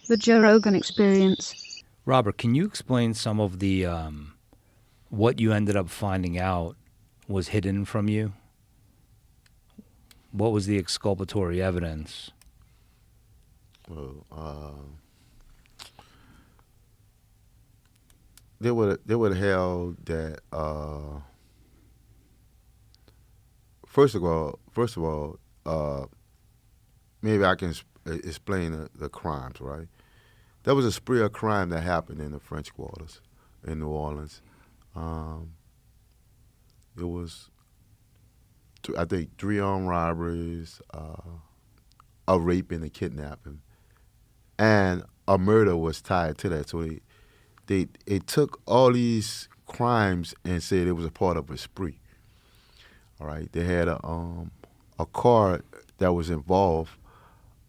The Joe Rogan Experience. Robert, can you explain some of the what you ended up finding out was hidden from you? What was the exculpatory evidence? Well, they would have held that. First of all, maybe I can explain the crimes. Right, there was a spree of crime that happened in the French Quarters in New Orleans. It was, I think, 3 armed robberies, a rape and a kidnapping, and a murder was tied to that. So they took all these crimes and said it was a part of a spree. All right, they had a car that was involved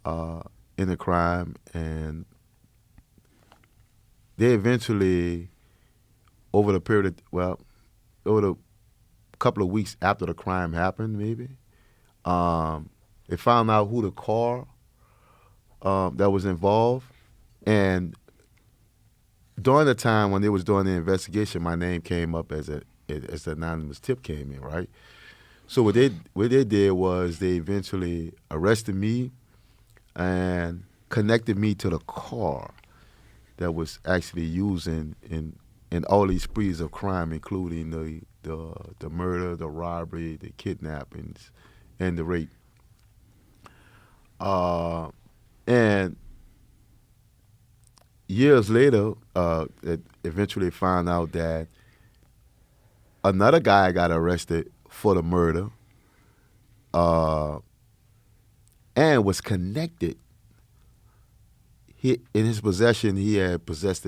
in the crime, and they eventually, over the period over the couple of weeks after the crime happened, maybe, they found out who the car that was involved, and during the time when they was doing the investigation, my name came up as an anonymous tip came in, right? So what they did was they eventually arrested me and connected me to the car that was actually used in all these sprees of crime, including the murder, the robbery, the kidnappings, and the rape. And years later, it eventually found out that another guy got arrested for the murder and was connected. In his possession, he had possessed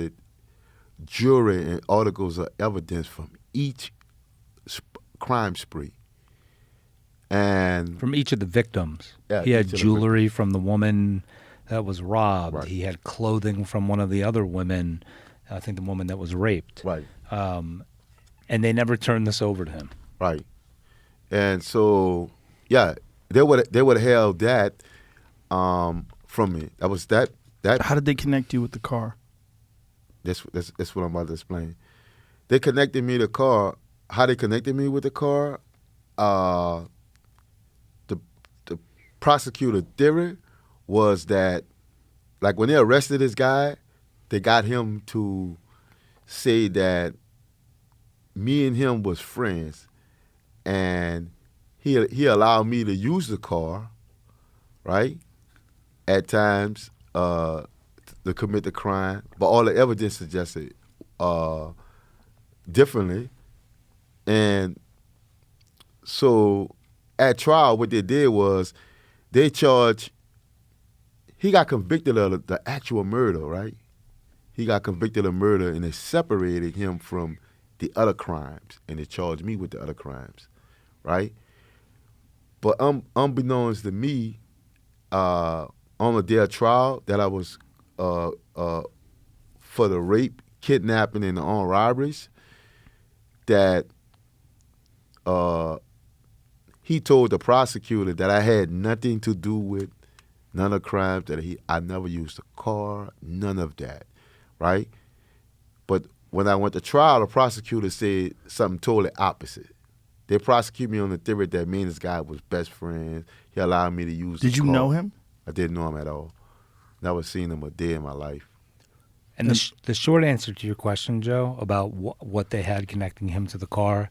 jewelry and articles of evidence from each crime spree. And From each of the victims. Yeah, He had each of the jewelry from the woman that was robbed. Right. He had clothing from one of the other women, I think the woman that was raped. Right. And they never turned this over to him. Right. And so, yeah, they would have held that from me. That was that. How did they connect you with the car? That's what I'm about to explain. They connected me to the car. How they connected me with the car? The prosecutor theory was that, like, when they arrested this guy, they got him to say that me and him was friends, and he allowed me to use the car, right, at times to commit the crime, but all the evidence suggested differently. And so at trial, what they did was they charged, he got convicted of the actual murder, right? He got convicted of murder, and they separated him from the other crimes, and they charged me with the other crimes, right? But unbeknownst to me, on the day of trial, that I was for the rape, kidnapping, and the armed robberies, that he told the prosecutor that I had nothing to do with none of the crimes, that I never used a car, none of that, right? But when I went to trial, the prosecutor said something totally opposite. They prosecuted me on the theory that me and this guy was best friends. He allowed me to use the car. Did you know him? I didn't know him at all. Never seen him a day in my life. And the short answer to your question, Joe, about what they had connecting him to the car,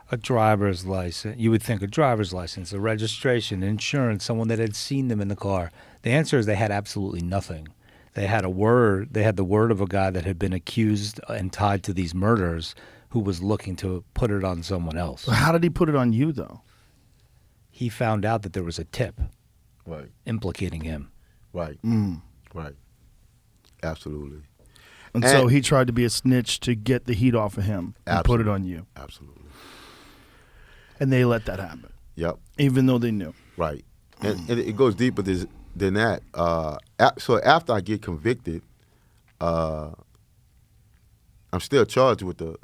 a driver's license. You would think a driver's license, a registration, insurance, someone that had seen them in the car. The answer is they had absolutely nothing. They had a word. They had the word of a guy that had been accused and tied to these murders, who was looking to put it on someone else. So how did he put it on you, though? He found out that there was a tip Right. implicating him. Right. Right. Absolutely. And so he tried to be a snitch to get the heat off of him and put it on you. Absolutely. And they let that happen. Yep. Even though they knew. Right. And it goes deeper than that. So after I get convicted, I'm still charged with the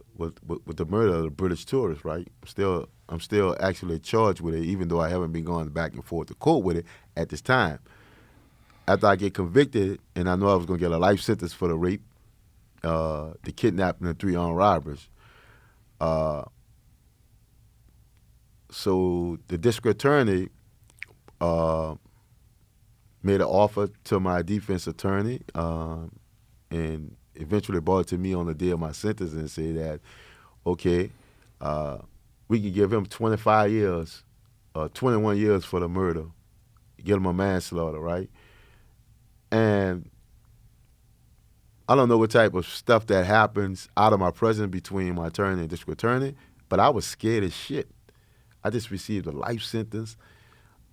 murder of the British tourist, right? I'm still actually charged with it, even though I haven't been going back and forth to court with it at this time. after I get convicted, and I know I was going to get a life sentence for the rape, the kidnapping, and 3 armed robberies. So the district attorney made an offer to my defense attorney, and eventually brought it to me on the day of my sentence and said that, okay, we can give him 25 years, 21 years for the murder, get him a manslaughter, right? And I don't know what type of stuff that happens out of my presence between my attorney and district attorney, but I was scared as shit. I just received a life sentence.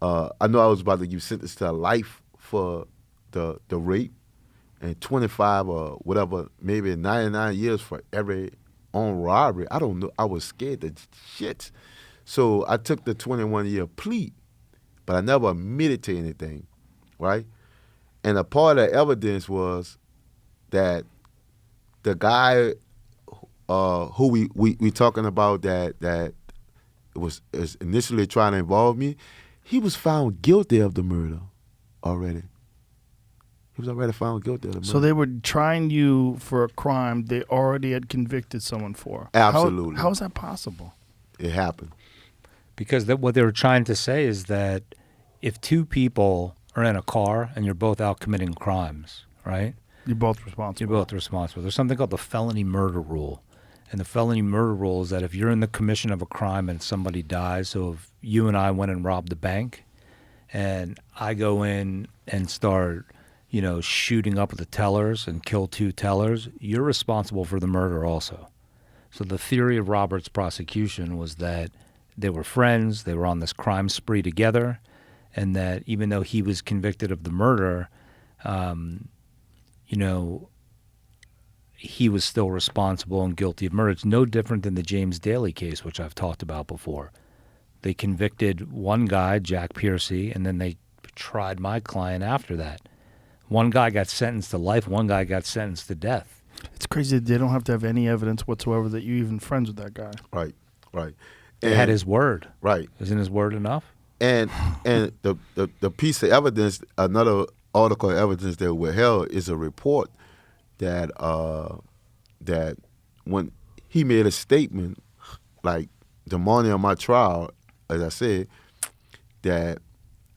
I know I was about to give sentenced to life for the rape, and 25 or whatever, maybe 99 years for every armed robbery. I don't know. I was scared to shit. So I took the 21-year plea, but I never admitted to anything, right? And a part of the evidence was that the guy who we talking about that was initially trying to involve me, he was found guilty of the murder already. He was already found guilty of the murder. So they were trying you for a crime they already had convicted someone for. Absolutely. How is that possible? It happened. Because what they were trying to say is that if 2 people are in a car and you're both out committing crimes, right? You're both responsible. You're both responsible. There's something called the felony murder rule. And the felony murder rule is that if you're in the commission of a crime and somebody dies, so if you and I went and robbed a bank and I go in and start, shooting up the tellers and kill 2 tellers, you're responsible for the murder also. So the theory of Robert's prosecution was that they were friends, they were on this crime spree together, and that even though he was convicted of the murder, he was still responsible and guilty of murder. It's no different than the James Daly case, which I've talked about before. They convicted one guy, Jack Piercy, and then they tried my client after that. One guy got sentenced to life, one guy got sentenced to death. It's crazy that they don't have to have any evidence whatsoever that you're even friends with that guy. Right. They had his word. Right. Isn't his word enough? And the piece of evidence, another article of evidence that withheld is a report that that when he made a statement, like the morning of my trial, as I said, that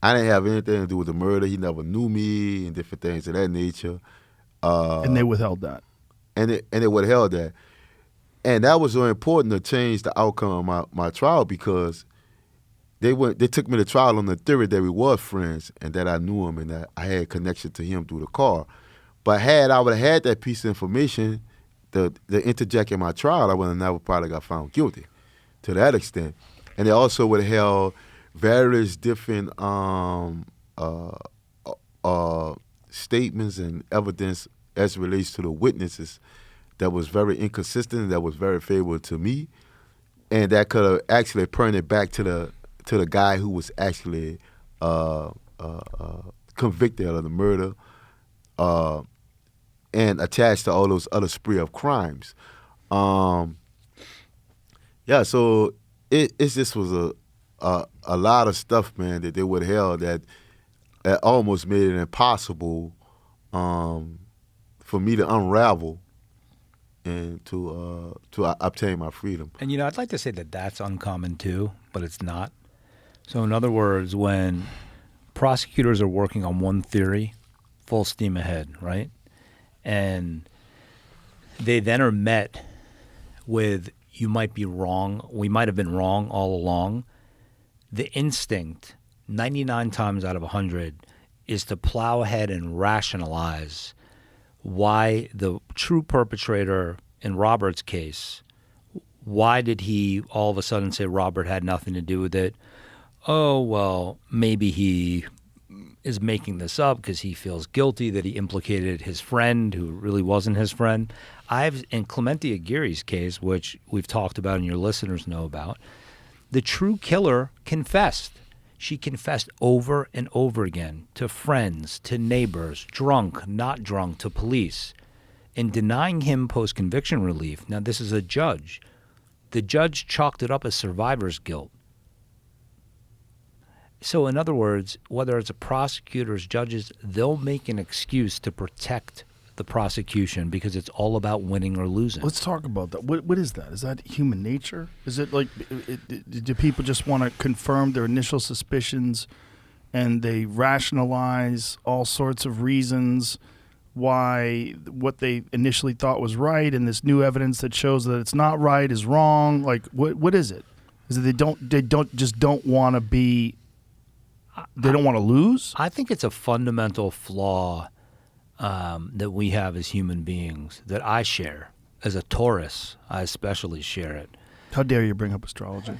I didn't have anything to do with the murder. He never knew me and different things of that nature. And they withheld that. And it withheld that. And that was so important to change the outcome of my trial, because they took me to trial on the theory that we were friends and that I knew him and that I had connection to him through the car. But had I would have had that piece of information, the interject in my trial, I would have never probably got found guilty to that extent. And they also would have held various different statements and evidence as it relates to the witnesses that was very inconsistent, that was very favorable to me, and that could have actually pointed back to the guy who was actually convicted of the murder and attached to all those other spree of crimes. So it just was a lot of stuff, man, that they would have held that almost made it impossible for me to unravel and to obtain my freedom. And, I'd like to say that that's uncommon too, but it's not. So in other words, when prosecutors are working on one theory, full steam ahead, right? And they then are met with, you might be wrong, we might have been wrong all along. The instinct, 99 times out of 100, is to plow ahead and rationalize why the true perpetrator in Robert's case, why did he all of a sudden say Robert had nothing to do with it? Oh, well, maybe he is making this up because he feels guilty that he implicated his friend who really wasn't his friend. In Clemente Aguirre's case, which we've talked about and your listeners know about, the true killer confessed. She confessed over and over again to friends, to neighbors, drunk, not drunk, to police. In denying him post-conviction relief, now this is a judge. The judge chalked it up as survivor's guilt. So in other words, whether it's a prosecutors, judges, they'll make an excuse to protect the prosecution because it's all about winning or losing. Let's talk about that. What is that? Is that human nature? Is it like, do people just want to confirm their initial suspicions and they rationalize all sorts of reasons why what they initially thought was right and this new evidence that shows that it's not right is wrong? Like, what is it? Is it they don't want to be, they don't want to lose? I think it's a fundamental flaw that we have as human beings that I share. As a Taurus, I especially share it. How dare you bring up astrology?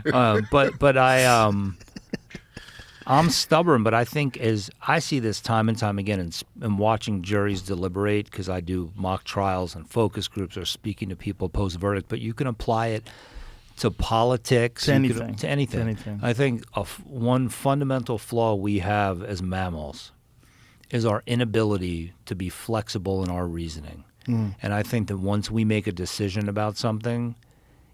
But I'm stubborn, but I think as I see this time and time again and watching juries deliberate, because I do mock trials and focus groups or speaking to people post verdict, but you can apply it to politics, to anything. To anything. I think one fundamental flaw we have as mammals is our inability to be flexible in our reasoning. And I think that once we make a decision about something,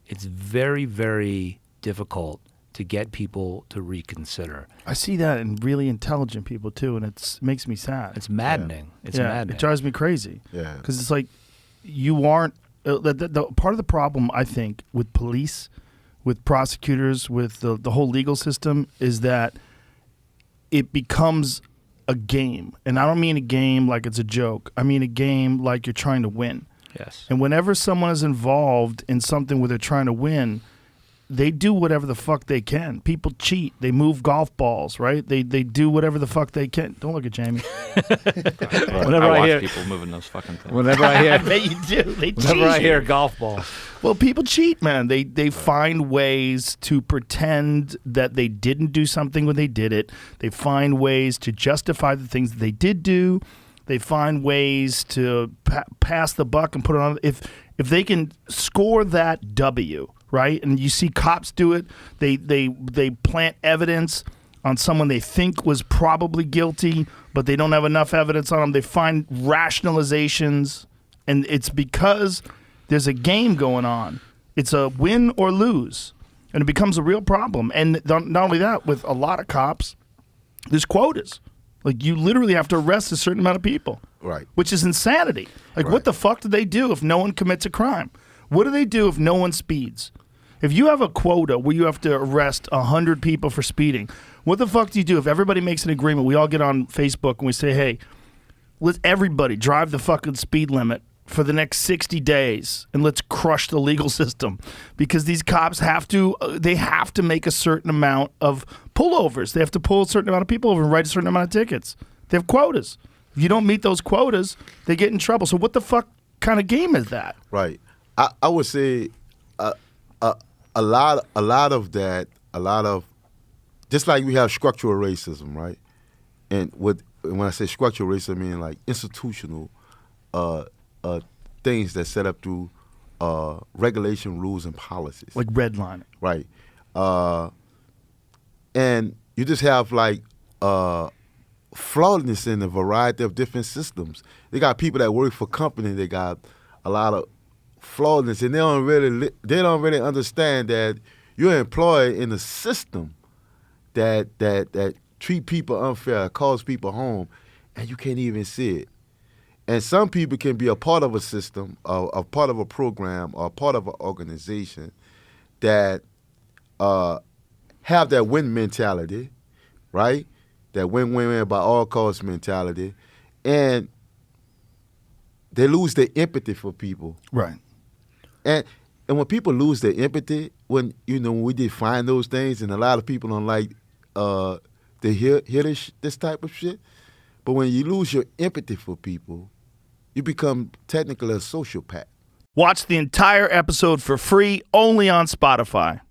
it's very, very difficult to get people to reconsider. I see that in really intelligent people too, and it makes me sad. It's maddening. Yeah. It's maddening. It drives me crazy. Yeah. Because it's like you aren't the part of the problem, I think, with police, with prosecutors, with the whole legal system is that it becomes a game. And I don't mean a game like it's a joke. I mean a game like you're trying to win. Yes. And whenever someone is involved in something where they're trying to win, they do whatever the fuck they can. People cheat. They move golf balls, right? They do whatever the fuck they can. Don't look at Jamie. Whenever I watch hear people moving those fucking things. Whenever I hear, I bet you do. They cheat. whenever I hear golf ball, Well, people cheat, man. They find ways to pretend that they didn't do something when they did it. They find ways to justify the things that they did do. They find ways to pass the buck and put it on. If they can score that W, right? And you see cops do it. They plant evidence on someone they think was probably guilty, but they don't have enough evidence on them. They find rationalizations, and it's because there's a game going on. It's a win or lose, and it becomes a real problem. And not only that, with a lot of cops, there's quotas. Like, you literally have to arrest a certain amount of people. Right. Which is insanity. Like, Right. what the fuck do they do if no one commits a crime? What do they do if no one speeds? If you have a quota where you have to arrest 100 people for speeding, what the fuck do you do if everybody makes an agreement? We all get on Facebook and we say, hey, let everybody drive the fucking speed limit for the next 60 days and let's crush the legal system, because these cops have to make a certain amount of pullovers. They have to pull a certain amount of people over and write a certain amount of tickets. They have quotas. If you don't meet those quotas, they get in trouble. So what the fuck kind of game is that? Right. I would say a lot of just like we have structural racism, right? And when I say structural racism, I mean like institutional things that set up through regulation, rules, and policies. Like redlining. Right. And you just have like flawedness in a variety of different systems. They got people that work for companies. They got a lot of flawedness, and they don't really understand that you're employed in a system that treat people unfair, calls people home, and you can't even see it. And some people can be a part of a system, a part of a program, or a part of an organization that have that win mentality, right? That win-win by all costs mentality, and they lose their empathy for people. Right. And when people lose their empathy, when we define those things, and a lot of people don't like to hear this type of shit, but when you lose your empathy for people, you become technically a sociopath. Watch the entire episode for free only on Spotify.